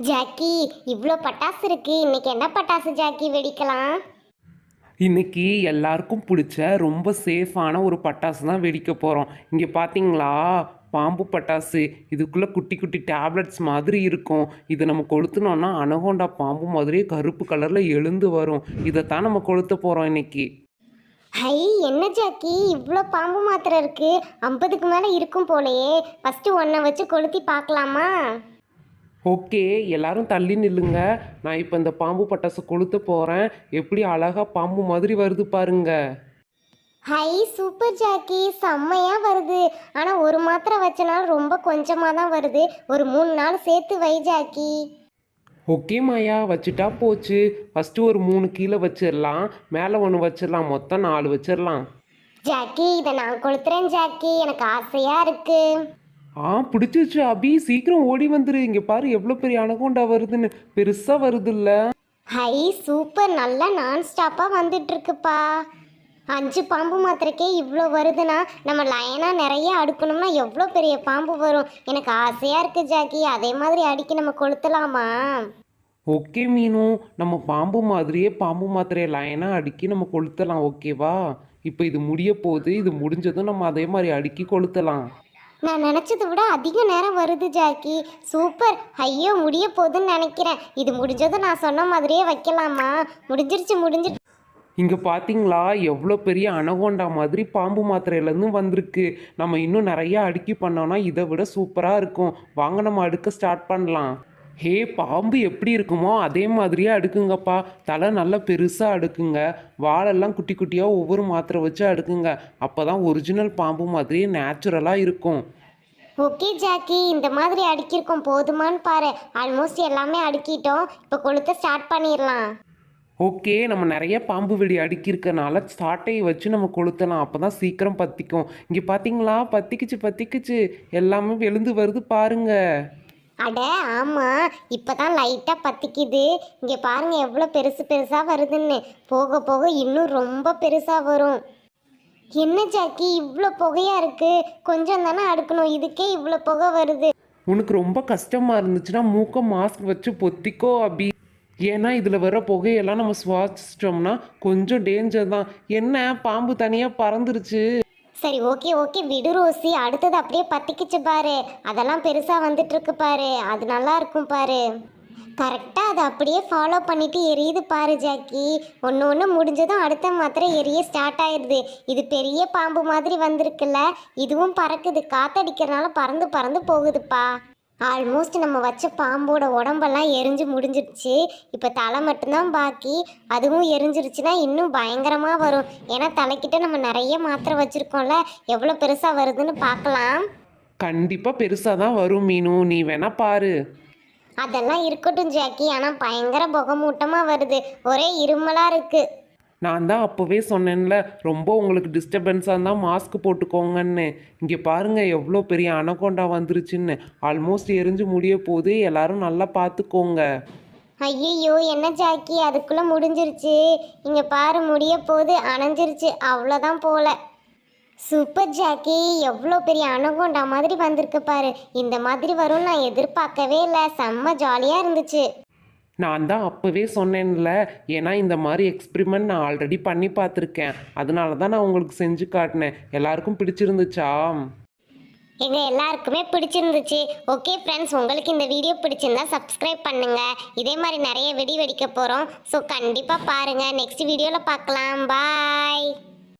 Jackie, இவ்வளோ பட்டாசு இருக்கு. இன்னைக்கு என்ன பட்டாசு ஜாக்கி வெடிக்கலாம்? இன்னைக்கு எல்லாருக்கும் பிடிச்ச ரொம்ப சேஃபான ஒரு பட்டாசு தான் வெடிக்க போகிறோம். இங்கே பார்த்தீங்களா, பாம்பு பட்டாசு. இதுக்குள்ளே குட்டி குட்டி டேப்லெட்ஸ் மாதிரி இருக்கும். இதை நம்ம கொளுத்துனோன்னா அனகோண்டா பாம்பு மாதிரியே கருப்பு கலரில் எழுந்து வரும். இதைத்தான் நம்ம கொளுத்த போகிறோம் இன்னைக்கு. ஹை, என்ன ஜாக்கி இவ்வளோ பாம்பு மாத்திரை இருக்கு? 50க்கு மேலே இருக்கும் போலயே. ஃபஸ்ட்டு ஒன்றை வச்சு கொளுத்தி பார்க்கலாமா? ஓகே, எல்லாரும் தள்ளி நில்லுங்க. நான் இப்போ இந்த பாம்பு பட்டாசு கொளுத்த போகிறேன். எப்படி அழகாக பாம்பு மாதிரி வருது பாருங்க. ஹை, சூப்பர் ஜாக்கி, செம்மையா வருது. ஆனால் ஒரு மாத்திரை வச்சனால ரொம்ப கொஞ்சமாக தான் வருது. ஒரு 3 நாள் சேர்த்து வை ஜாக்கி. ஓகே மாயா, வச்சுட்டா போச்சு. ஃபஸ்ட்டு ஒரு 3 கீழே வச்சிடலாம், மேலே ஒன்று வச்சிடலாம், மொத்தம் 4 வச்சிடலாம். ஜாக்கி, இதை நான் கொளுத்துறேன் ஜாக்கி, எனக்கு ஆசையாக இருக்கு. பிடிச்சிருச்சு அபி, சீக்கிரம் ஓடி வந்துரு. இங்கே பாரு எவ்வளோ பெரிய அனகோண்டா வருதுன்னு, பெருசாக வருதுல்ல. ஹை, சூப்பர், நல்லா நான் ஸ்டாப்பாக வந்துட்டு இருக்குப்பா. 5 பாம்பு மாத்திரைக்கே இவ்வளோ வருதுன்னா நம்ம லைனாக நிறைய அடுக்கணும்னா எவ்வளோ பெரிய பாம்பு வரும். எனக்கு ஆசையாக இருக்குது ஜாக்கி, அதே மாதிரி அடிக்கி நம்ம கொளுத்தலாமா? ஓகே மீனு, நம்ம பாம்பு மாதிரியே பாம்பு மாத்திரையை லைனாக அடுக்கி நம்ம கொளுத்தலாம், ஓகேவா? இப்போ இது முடிய போகுது. இது முடிஞ்சதும் நம்ம அதே மாதிரி அடுக்கி கொளுத்தலாம். நான் நினச்சதை விட அதிக நேரம் வருது ஜாக்கி. சூப்பர். ஐயோ, முடிய போகுதுன்னு நினைக்கிறேன். இது முடிஞ்சதும் நான் சொன்ன மாதிரியே வைக்கலாமா? முடிஞ்சிருச்சு. இங்கே பார்த்தீங்களா, எவ்வளோ பெரிய அனகோண்டா மாதிரி பாம்பு மாத்திரையிலேருந்து வந்திருக்கு. நம்ம இன்னும் நிறையா அடுக்கி பண்ணோன்னா இதை விட சூப்பராக இருக்கும். வாங்க நம்ம அடுக்க ஸ்டார்ட் பண்ணலாம். ஹே, பாம்பு எப்படி இருக்குமோ அதே மாதிரியே அடுக்குங்கப்பா. தலை நல்லா பெருசாக அடுக்குங்க. வாலெல்லாம் குட்டி குட்டியாக ஒவ்வொரு மாத்திரை வச்சு அடுக்குங்க. அப்போ தான் ஒரிஜினல் பாம்பு மாதிரியே நேச்சுரலாக இருக்கும். ஓகே ஜாக்கி, இந்த மாதிரி அடுக்கியிருக்கோம், போதுமான்னு பாரு. ஆல்மோஸ்ட் எல்லாமே அடுக்கிட்டோம். இப்போ கொளுத்த ஸ்டார்ட் பண்ணிடலாம். ஓகே, நம்ம நிறைய பாம்பு வெடி அடுக்கியிருக்கனால ஸ்டார்ட்டை வச்சு நம்ம கொளுத்தலாம். அப்போ தான் சீக்கிரம் பற்றிக்கும். இங்கே பார்த்தீங்களா, பற்றிக்குச்சு. எல்லாமே வெளுந்து வருது பாருங்க. அட ஆமாம், இப்போ தான் லைட்டாக பற்றிக்குது. இங்கே பாருங்கள் எவ்வளோ பெருசாக வருதுன்னு. போக போக இன்னும் ரொம்ப பெருசாக வரும். என்ன ஜாக்கி இவ்வளோ புகையாக இருக்குது? கொஞ்சம் தானே அடுக்கணும், இதுக்கே இவ்வளோ புகை வருது. உனக்கு ரொம்ப கஷ்டமாக இருந்துச்சுன்னா மூக்க மாஸ்க் வச்சு பொத்திக்கோ அபி. ஏன்னா இதில் வர புகையெல்லாம் நம்ம சுவாசிச்சிட்டோம்னா கொஞ்சம் டேஞ்சர் தான். என்ன, பாம்பு தனியாக பறந்துருச்சு. சரி, ஓகே விடு ரோசி. அடுத்தது அப்படியே பற்றிக்கிச்சு பாரு. அதெல்லாம் பெருசாக வந்துட்டுருக்கு பாரு. அது நல்லா இருக்கும் பாரு. கரெக்டாக அதை அப்படியே ஃபாலோ பண்ணிட்டு எரியுது பாரு ஜாக்கி. ஒன்று முடிஞ்சதும் அடுத்த மாத்திரை எரிய ஸ்டார்ட் ஆயிடுது. இது பெரிய பாம்பு மாதிரி வந்திருக்குல்ல, இதுவும் பறக்குது. காற்றடிக்கிறனால பறந்து போகுதுப்பா. ஆல்மோஸ்ட் நம்ம வச்ச பாம்போட உடம்பெல்லாம் எரிஞ்சு முடிஞ்சிருச்சு. இப்போ தலை மட்டும்தான் பாக்கி. அதுவும் எரிஞ்சிருச்சுன்னா இன்னும் பயங்கரமாக வரும். ஏன்னா தலைக்கிட்ட நம்ம நிறைய மாத்திரை வச்சுருக்கோம்ல, எவ்வளோ பெருசாக வருதுன்னு பார்க்கலாம். கண்டிப்பாக பெருசாக தான் வரும் மீனு, நீ வேணா பாரு. அதெல்லாம் இருக்கட்டும் ஜாக்கி, ஆனால் பயங்கர புகமூட்டமாக வருது. ஒரே இருமலாக இருக்குது. நான் தான் அப்போவே சொன்னேன்ல, ரொம்ப உங்களுக்கு டிஸ்டர்பன்ஸாக இருந்தால் மாஸ்க் போட்டுக்கோங்கன்னு. இங்கே பாருங்கள் எவ்வளோ பெரிய அனகோண்டா வந்துருச்சுன்னு. ஆல்மோஸ்ட் எரிஞ்சு முடிய போது, எல்லாரும் நல்லா பார்த்துக்கோங்க. ஐயோ, என்ன ஜாக்கி அதுக்குள்ளே முடிஞ்சிருச்சு. இங்கே பாரு, முடிய போது அணைஞ்சிருச்சு. அவ்வளோதான் போல. சூப்பர் ஜாக்கி, எவ்வளோ பெரிய அனகோண்டா மாதிரி வந்திருக்கு பாரு. இந்த மாதிரி வரும்னு நான் எதிர்பார்க்கவே இல்லை. செம்ம ஜாலியாக இருந்துச்சு. நான் தான் அப்போவே சொன்னேன்ல, ஏன்னா இந்த மாதிரி எக்ஸ்பிரிமெண்ட் நான் ஆல்ரெடி பண்ணி பார்த்துருக்கேன். அதனால தான் நான் உங்களுக்கு செஞ்சு காட்டினேன். எல்லாருக்கும் பிடிச்சிருந்துச்சா? எங்கள் எல்லாருக்குமே பிடிச்சிருந்துச்சு. ஓகே ஃப்ரெண்ட்ஸ், உங்களுக்கு இந்த வீடியோ பிடிச்சிருந்தா சப்ஸ்கிரைப் பண்ணுங்கள். இதே மாதிரி நிறைய வெடி வெடிக்க போகிறோம். ஸோ கண்டிப்பாக பாருங்கள். நெக்ஸ்ட் வீடியோவில் பார்க்கலாம். பாய்.